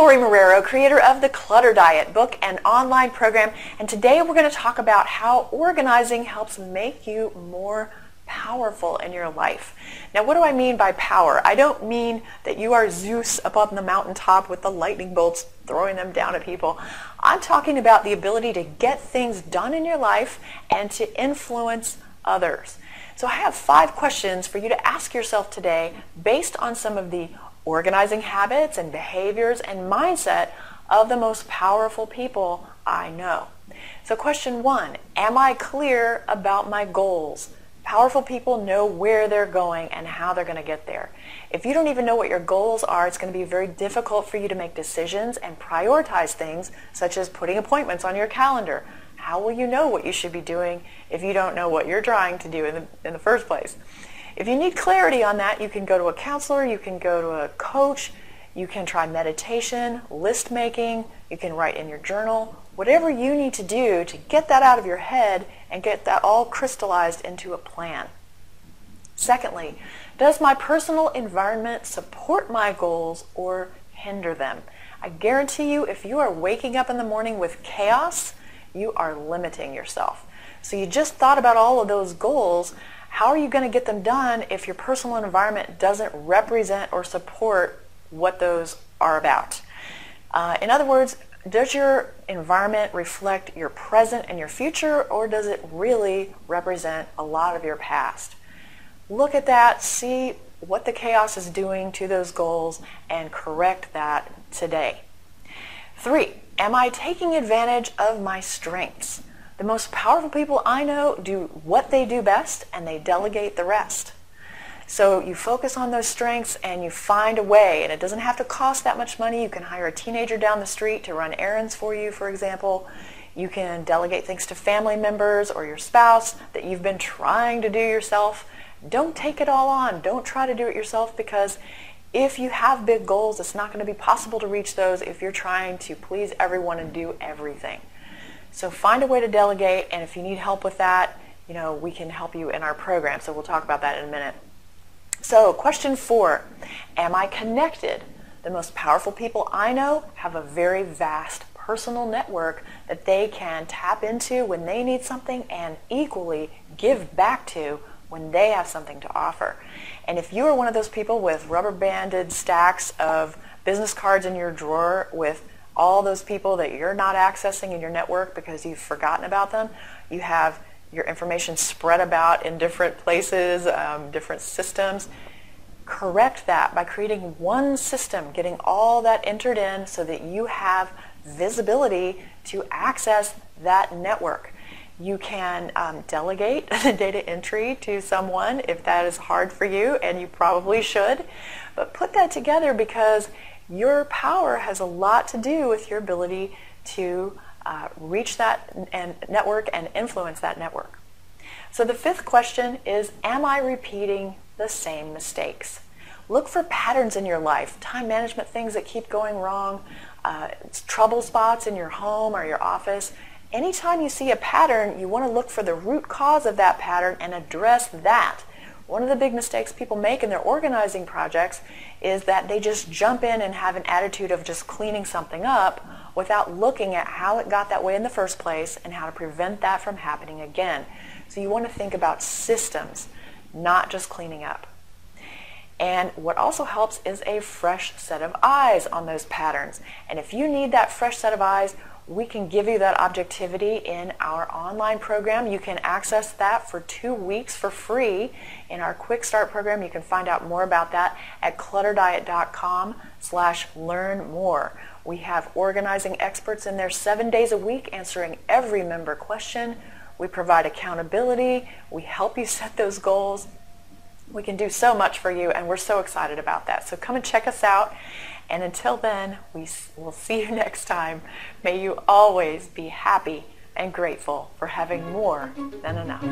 Lorie Marrero, creator of the Clutter Diet book and online program, and today we're going to talk about how organizing helps make you more powerful in your life. Now, what do I mean by power? I don't mean that you are Zeus up on the mountaintop with the lightning bolts throwing them down at people. I'm talking about the ability to get things done in your life and to influence others. So I have 5 questions for you to ask yourself today based on some of the organizing habits and behaviors and mindset of the most powerful people I know. So question 1, am I clear about my goals? Powerful people know where they're going and how they're going to get there. If you don't even know what your goals are, it's going to be very difficult for you to make decisions and prioritize things such as putting appointments on your calendar. How will you know what you should be doing if you don't know what you're trying to do in the first place? If you need clarity on that, you can go to a counselor, you can go to a coach, you can try meditation, list making, you can write in your journal, whatever you need to do to get that out of your head and get that all crystallized into a plan. Secondly, does my personal environment support my goals or hinder them? I guarantee you, if you are waking up in the morning with chaos, you are limiting yourself. So you just thought about all of those goals. How are you going to get them done if your personal environment doesn't represent or support what those are about? In other words, does your environment reflect your present and your future, or does it really represent a lot of your past? Look at that, see what the chaos is doing to those goals, and correct that today. 3, am I taking advantage of my strengths? The most powerful people I know do what they do best, and they delegate the rest. So you focus on those strengths and you find a way, and it doesn't have to cost that much money. You can hire a teenager down the street to run errands for you, for example. You can delegate things to family members or your spouse that you've been trying to do yourself. Don't take it all on. Don't try to do it yourself, because if you have big goals, it's not going to be possible to reach those if you're trying to please everyone and do everything. So find a way to delegate, and if you need help with that, we can help you in our program. So we'll talk about that in a minute. So question 4, am I connected? The most powerful people I know have a very vast personal network that they can tap into when they need something and equally give back to when they have something to offer. And if you are one of those people with rubber banded stacks of business cards in your drawer with all those people that you're not accessing in your network because you've forgotten about them, you have your information spread about in different places, different systems, correct that by creating one system, getting all that entered in so that you have visibility to access that network. You can delegate the data entry to someone if that is hard for you, and you probably should, but put that together because your power has a lot to do with your ability to reach that network and influence that network. So the 5th question is, am I repeating the same mistakes? Look for patterns in your life, time management things that keep going wrong, trouble spots in your home or your office. Anytime you see a pattern, you want to look for the root cause of that pattern and address that. One of the big mistakes people make in their organizing projects is that they just jump in and have an attitude of just cleaning something up without looking at how it got that way in the first place and how to prevent that from happening again. So you want to think about systems, not just cleaning up. And what also helps is a fresh set of eyes on those patterns. And if you need that fresh set of eyes, we can give you that objectivity in our online program. You can access that for 2 weeks for free in our Quick Start program. You can find out more about that at clutterdiet.com/learn-more. We have organizing experts in there 7 days a week answering every member question. We provide accountability. We help you set those goals. We can do so much for you, and we're so excited about that. So come and check us out. And until then, we will see you next time. May you always be happy and grateful for having more than enough.